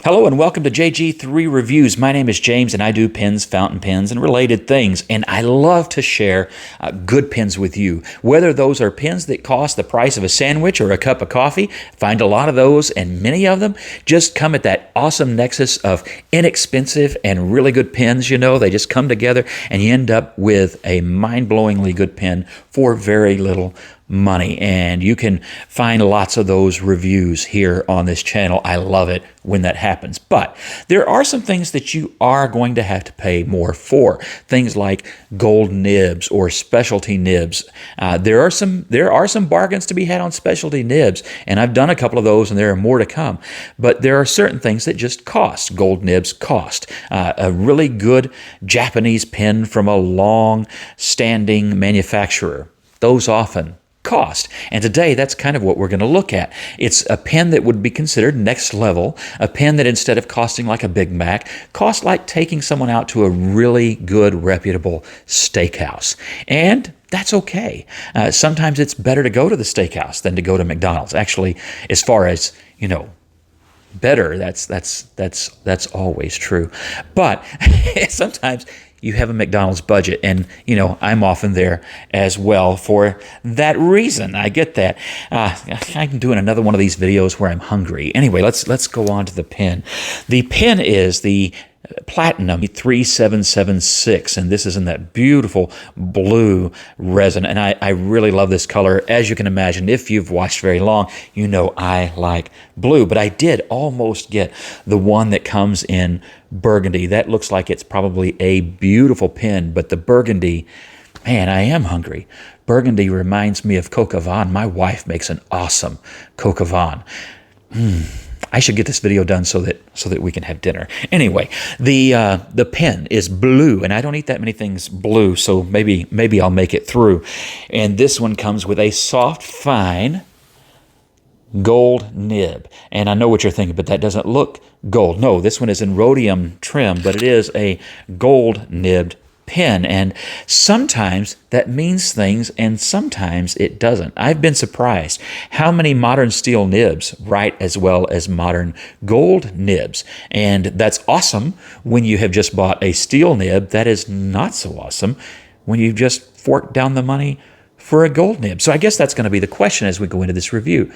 Hello and welcome to JG3 Reviews. My name is James and I do pens, fountain pens, and related things. And I love to share good pens with you. Whether those are pens that cost the price of a sandwich or a cup of coffee, find a lot of those, and many of them just come at that awesome nexus of inexpensive and really good pens. You know, they just come together and you end up with a mind-blowingly good pen for very little money. And you can find lots of those reviews here on this channel. I love it when that happens. But there are some things that you are going to have to pay more for. Things like gold nibs or specialty nibs. There are some bargains to be had on specialty nibs, and I've done a couple of those, and there are more to come. But there are certain things that just cost. Gold nibs cost. A really good Japanese pen from a long-standing manufacturer, those often cost. And today, that's kind of what we're going to look at. It's a pen that would be considered next level, a pen that instead of costing like a Big Mac, costs like taking someone out to a really good, reputable steakhouse. And that's okay. Sometimes it's better to go to the steakhouse than to go to McDonald's. Actually, as far as, better, that's always true. But sometimes you have a McDonald's budget, and I'm often there as well for that reason. I get that. I'm doing another one of these videos where I'm hungry. Anyway, let's go on to the pen. The pen is the Platinum 3776, and this is in that beautiful blue resin, and I really love this color. As you can imagine, if you've watched very long, you know I like blue, but I did almost get the one that comes in burgundy. That looks like it's probably a beautiful pen, but the burgundy, man, I am hungry. Burgundy reminds me of coq au vin. My wife makes an awesome coq au vin. I should get this video done so that we can have dinner. Anyway, the pen is blue, and I don't eat that many things blue, so maybe I'll make it through. And this one comes with a soft, fine gold nib. And I know what you're thinking, but that doesn't look gold. No, this one is in rhodium trim, but it is a gold nibbed pen, and sometimes that means things and sometimes it doesn't. I've been surprised how many modern steel nibs write as well as modern gold nibs, and that's awesome when you have just bought a steel nib. That is not so awesome when you've just forked down the money for a gold nib. So I guess that's going to be the question as we go into this review.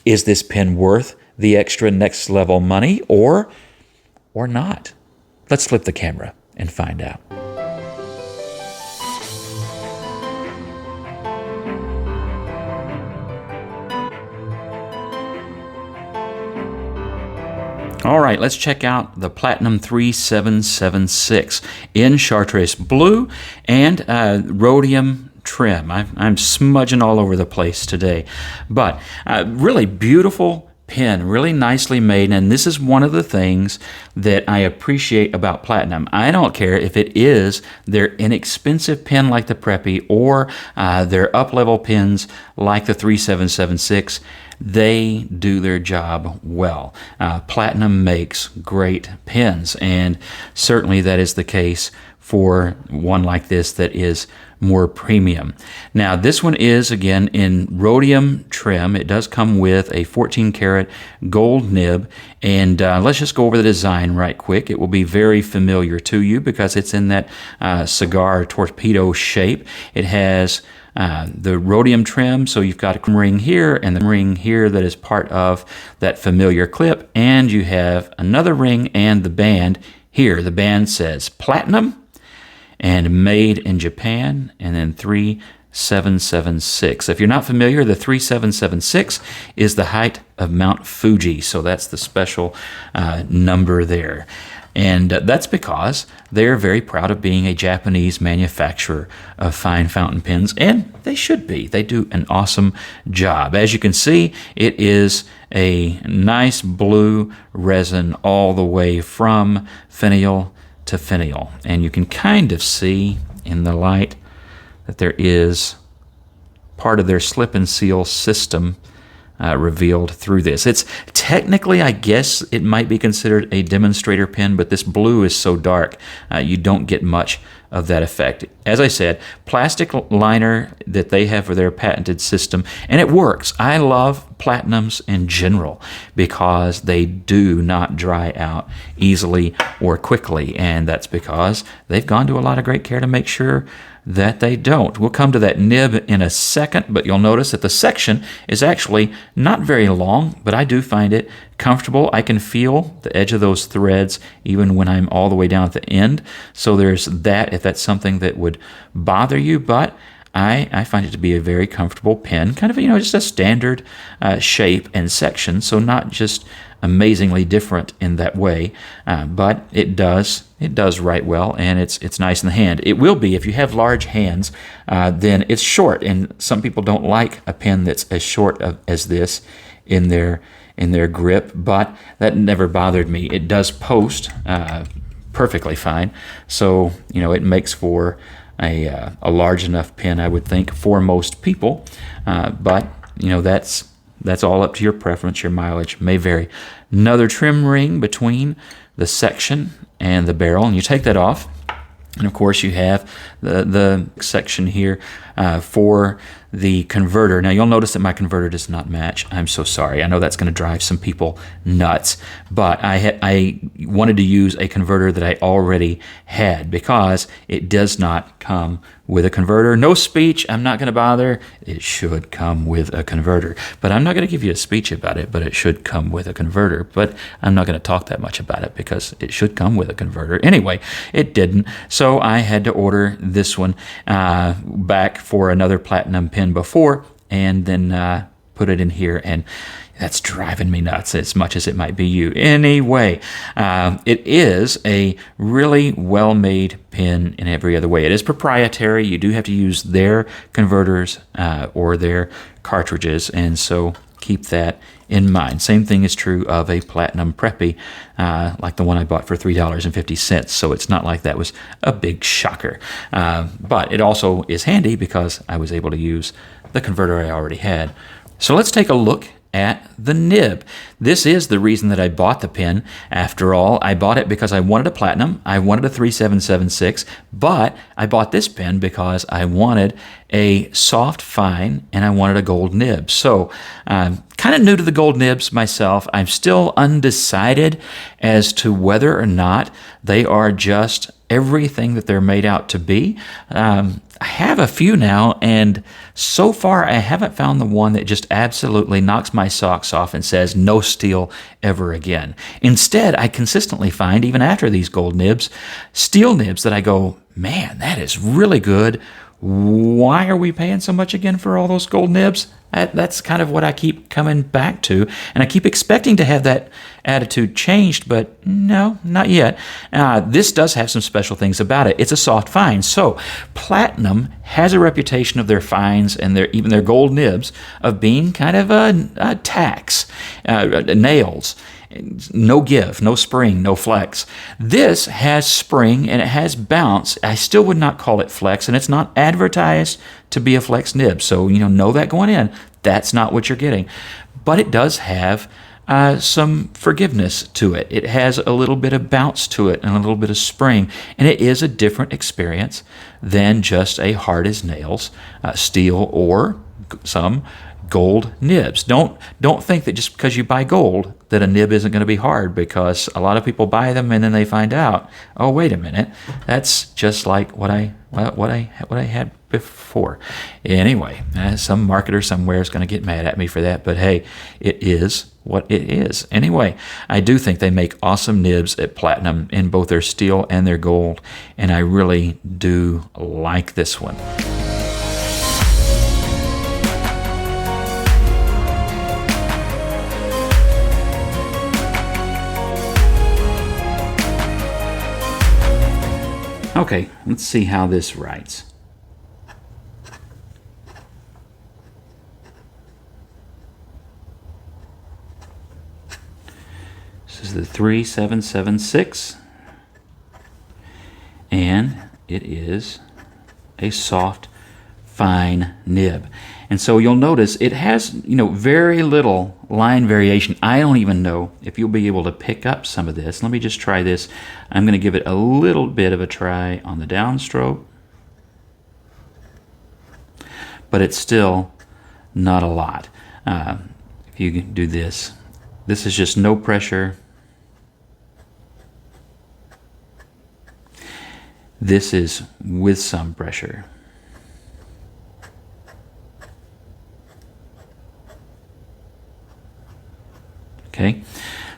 Is this pen worth the extra next level money or not? Let's flip the camera and find out. All right, let's check out the Platinum 3776 in Chartreuse blue and rhodium trim. I'm smudging all over the place today, but really beautiful pen, really nicely made, and this is one of the things that I appreciate about Platinum. I don't care if it is their inexpensive pen like the Preppy or their up-level pens like the 3776. They do their job well. Platinum makes great pens, and certainly that is the case for one like this that is more premium. Now, this one is, again, in rhodium trim. It does come with a 14-karat gold nib, and let's just go over the design right quick. It will be very familiar to you because it's in that cigar torpedo shape. It has the rhodium trim, so you've got a ring here and the ring here that is part of that familiar clip, and you have another ring and the band here. The band says Platinum and made in Japan, and then 3776. If you're not familiar, the 3776 is the height of Mount Fuji, so that's the special number there. And that's because they're very proud of being a Japanese manufacturer of fine fountain pens, and they should be. They do an awesome job. As you can see, it is a nice blue resin all the way from finial to finial. And you can kind of see in the light that there is part of their slip and seal system revealed through this. It's technically, I guess, it might be considered a demonstrator pen, but this blue is so dark, you don't get much of that effect. As I said, plastic liner that they have for their patented system, and it works. I love platinums in general because they do not dry out easily or quickly, and that's because they've gone to a lot of great care to make sure that they don't. We'll come to that nib in a second, but you'll notice that the section is actually not very long, but I do find it comfortable. I can feel the edge of those threads even when I'm all the way down at the end. So there's that, if that's something that would bother you, but I find it to be a very comfortable pen, kind of, just a standard shape and section, so not just amazingly different in that way, but it does write well, and it's nice in the hand. It will be, if you have large hands, then it's short, and some people don't like a pen that's as short as this in their grip, but that never bothered me. It does post perfectly fine, so it makes for a large enough pen, I would think, for most people, but that's all up to your preference. Your mileage may vary. Another trim ring between the section and the barrel, and you take that off, and of course you have the section here for the converter. Now you'll notice that my converter does not match. I'm so sorry. I know that's going to drive some people nuts, but I wanted to use a converter that I already had because it does not come with a converter. No speech. I'm not going to bother. It should come with a converter, but I'm not going to give you a speech about it, but it should come with a converter, but I'm not going to talk that much about it because it should come with a converter. Anyway, it didn't, so I had to order this one back for another platinum pen before, and then put it in here, and that's driving me nuts as much as it might be you. Anyway, it is a really well-made pen in every other way. It is proprietary. You do have to use their converters or their cartridges, and so keep that in mind. Same thing is true of a Platinum Preppy, like the one I bought for $3.50. So it's not like that was a big shocker. But it also is handy because I was able to use the converter I already had. So let's take a look at the nib. This is the reason that I bought the pen. After all, I bought it because I wanted a platinum, I wanted a 3776, but I bought this pen because I wanted a soft fine and I wanted a gold nib. So kind of new to the gold nibs myself. I'm still undecided as to whether or not they are just everything that they're made out to be. I have a few now, and so far I haven't found the one that just absolutely knocks my socks off and says no steel ever again. Instead, I consistently find, even after these gold nibs, steel nibs that I go, man, that is really good. Why are we paying so much again for all those gold nibs? That's kind of what I keep coming back to, and I keep expecting to have that attitude changed, but no, not yet. This does have some special things about it. It's a soft fine, so Platinum has a reputation of their fines and even their gold nibs of being kind of a tax, nails. No give, no spring, no flex. This has spring and it has bounce. I still would not call it flex, and it's not advertised to be a flex nib. So, know that going in. That's not what you're getting. But it does have some forgiveness to it. It has a little bit of bounce to it and a little bit of spring. And it is a different experience than just a hard as nails steel or some gold nibs. Don't think that just because you buy gold that a nib isn't going to be hard, because a lot of people buy them and then they find out, oh, wait a minute, that's just like what I had before. Anyway, some marketer somewhere is going to get mad at me for that, but hey, it is what it is. Anyway, I do think they make awesome nibs at Platinum in both their steel and their gold, and I really do like this one. Okay, let's see how this writes. This is the 3776, and it is a soft fine nib. And so you'll notice it has, very little line variation. I don't even know if you'll be able to pick up some of this. Let me just try this. I'm going to give it a little bit of a try on the downstroke, but it's still not a lot. If you do this, this is just no pressure. This is with some pressure. Okay,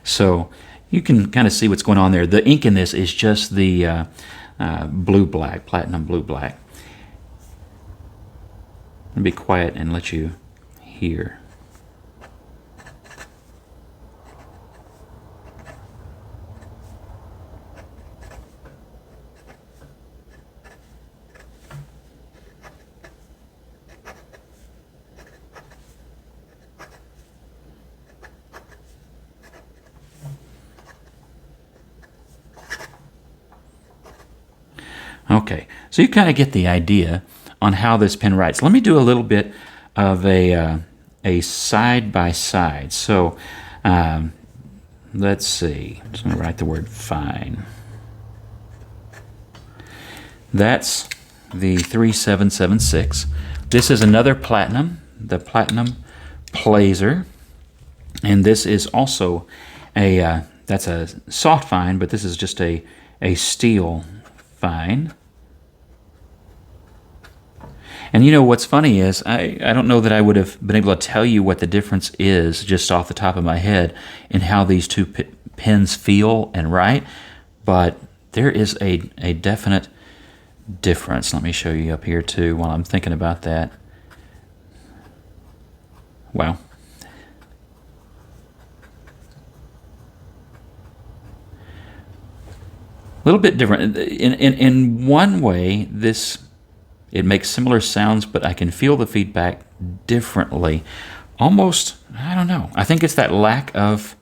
so you can kind of see what's going on there. The ink in this is just the blue-black, platinum blue-black. Let me be quiet and let you hear. Okay, so you kind of get the idea on how this pen writes. Let me do a little bit of a side-by-side. So let's see. I'm just going to write the word fine. That's the 3776. This is another platinum, the Platinum Placer. And this is also that's a soft fine, but this is just a steel fine. And what's funny is I don't know that I would have been able to tell you what the difference is just off the top of my head in how these two pens feel and write, but there is a definite difference. Let me show you up here too while I'm thinking about that. Wow. A little bit different. In one way, it makes similar sounds, but I can feel the feedback differently. Almost, I don't know. I think it's that lack of,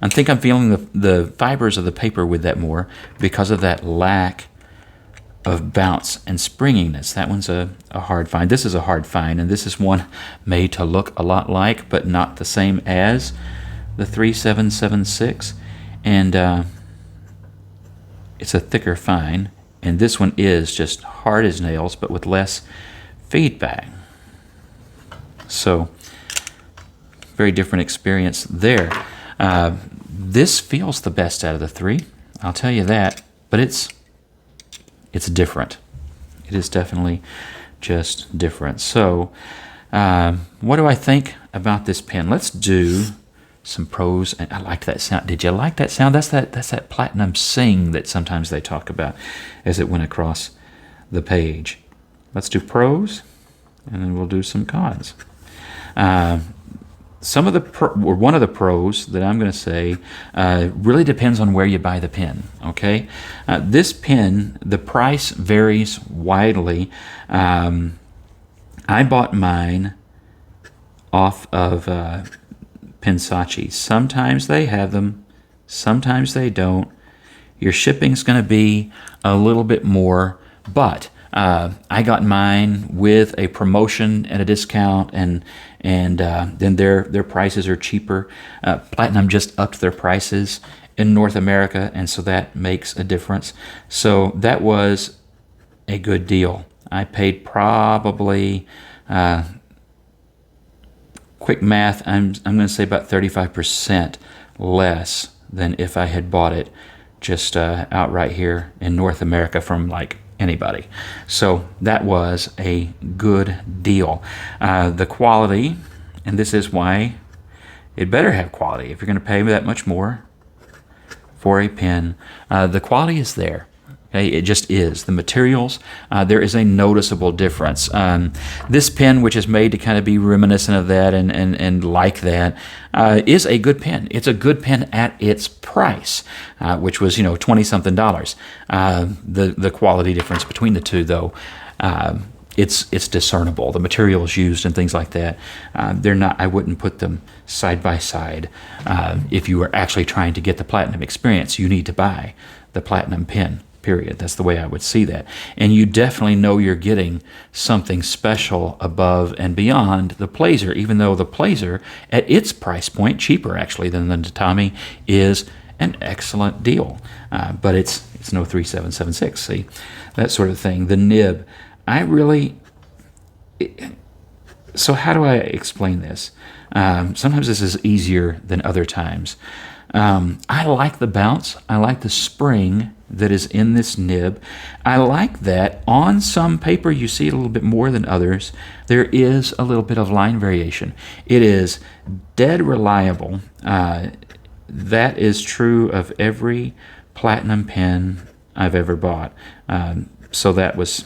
I think I'm feeling the fibers of the paper with that more because of that lack of bounce and springiness. That one's a hard find. This is a hard find, and this is one made to look a lot like, but not the same as the 3776. And it's a thicker fine. And this one is just hard as nails, but with less feedback. So, very different experience there. This feels the best out of the three, I'll tell you that. But it's different. It is definitely just different. So, what do I think about this pen? Let's do some pros, and I liked that sound. Did you like that sound? That's that platinum sing that sometimes they talk about as it went across the page. Let's do pros, and then we'll do some cons. Some of the one of the pros that I'm going to say really depends on where you buy the pen. Okay, this pen, the price varies widely. I bought mine off of Pensachi. Sometimes they have them, sometimes they don't. Your shipping's going to be a little bit more, but I got mine with a promotion and a discount, and then their prices are cheaper. Platinum just upped their prices in North America, and so that makes a difference. So that was a good deal. I paid probably quick math, I'm going to say about 35% less than if I had bought it just outright here in North America from like anybody. So that was a good deal. The quality, and this is why it better have quality if you're going to pay that much more for a pen. The quality is there. Okay, it just is. The materials, there is a noticeable difference. This pen, which is made to kind of be reminiscent of that and like that, is a good pen. It's a good pen at its price, which was $20-something. The quality difference between the two, though, it's discernible. The materials used and things like that, they're not. I wouldn't put them side by side. If you were actually trying to get the platinum experience, you need to buy the platinum pen. period. That's the way I would see that. And you definitely know you're getting something special above and beyond the Plazer, even though the Plazer, at its price point, cheaper actually than the Tatami, is an excellent deal. But it's no 3776, see? That sort of thing. The nib, so how do I explain this? Sometimes this is easier than other times. I like the bounce. I like the spring that is in this nib. I like that on some paper you see it a little bit more than others. There is a little bit of line variation. It is dead reliable. That is true of every platinum pen I've ever bought. So that was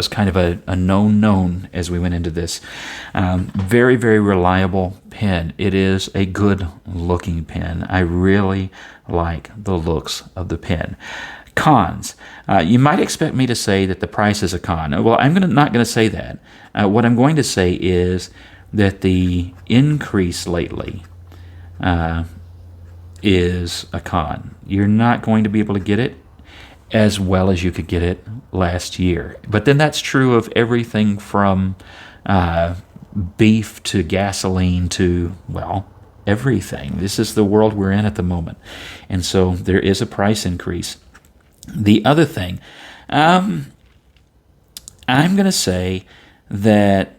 kind of a known as we went into this. Very, very reliable pen. It is a good looking pen. I really like the looks of the pen. Cons. You might expect me to say that the price is a con. Well, I'm not going to say that. What I'm going to say is that the increase lately is a con. You're not going to be able to get it as well as you could get it last year. But then that's true of everything from beef to gasoline to, well, everything. This is the world we're in at the moment. And so there is a price increase. The other thing, I'm going to say that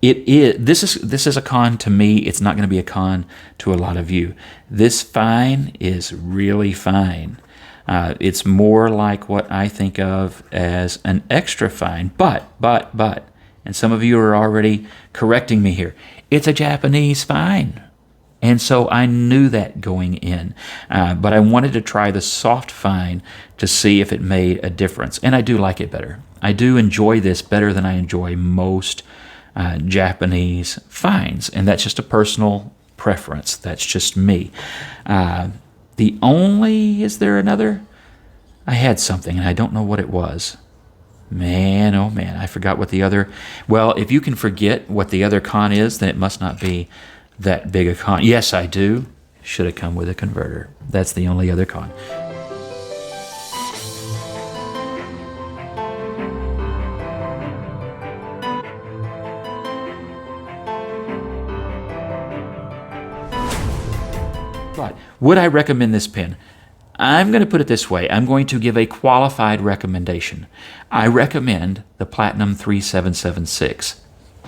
this is a con to me. It's not going to be a con to a lot of you. This fine is really fine. It's more like what I think of as an extra fine, but, and some of you are already correcting me here, it's a Japanese fine. And so I knew that going in, but I wanted to try the soft fine to see if it made a difference, and I do like it better. I do enjoy this better than I enjoy most Japanese fines, and that's just a personal preference. That's just me. Is there another? I had something, and I don't know what it was. Man, oh man, I forgot what the other... Well, if you can forget what the other con is, then it must not be that big a con. Yes, I do. Should have come with a converter. That's the only other con. But would I recommend this pen? I'm going to put it this way. I'm going to give a qualified recommendation. I recommend the Platinum 3776,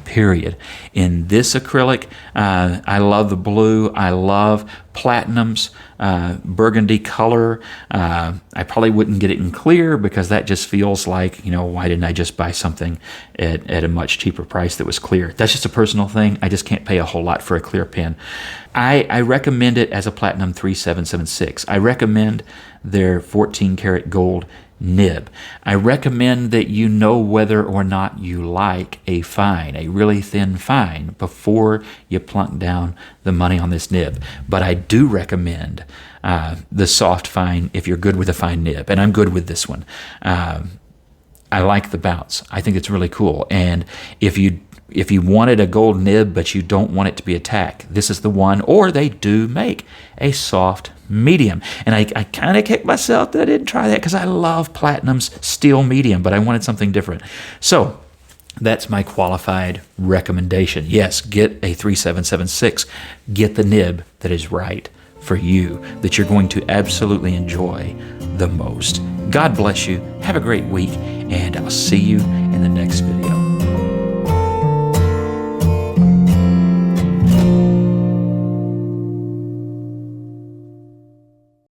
period. In this acrylic, I love the blue. I love Platinum's burgundy color. I probably wouldn't get it in clear because that just feels like, why didn't I just buy something at a much cheaper price that was clear? That's just a personal thing. I just can't pay a whole lot for a clear pen. I recommend it as a Platinum 3776. I recommend their 14 karat gold nib. I recommend that you know whether or not you like a fine, a really thin fine, before you plunk down the money on this nib. But I do recommend the soft fine if you're good with a fine nib, and I'm good with this one. I like the bounce. I think it's really cool. And if you wanted a gold nib but you don't want it to be a tack, this is the one. Or they do make a soft medium. And I kind of kicked myself that I didn't try that because I love Platinum's steel medium, but I wanted something different. So that's my qualified recommendation. Yes, get a 3776. Get the nib that is right for you, that you're going to absolutely enjoy the most. God bless you. Have a great week, and I'll see you in the next video.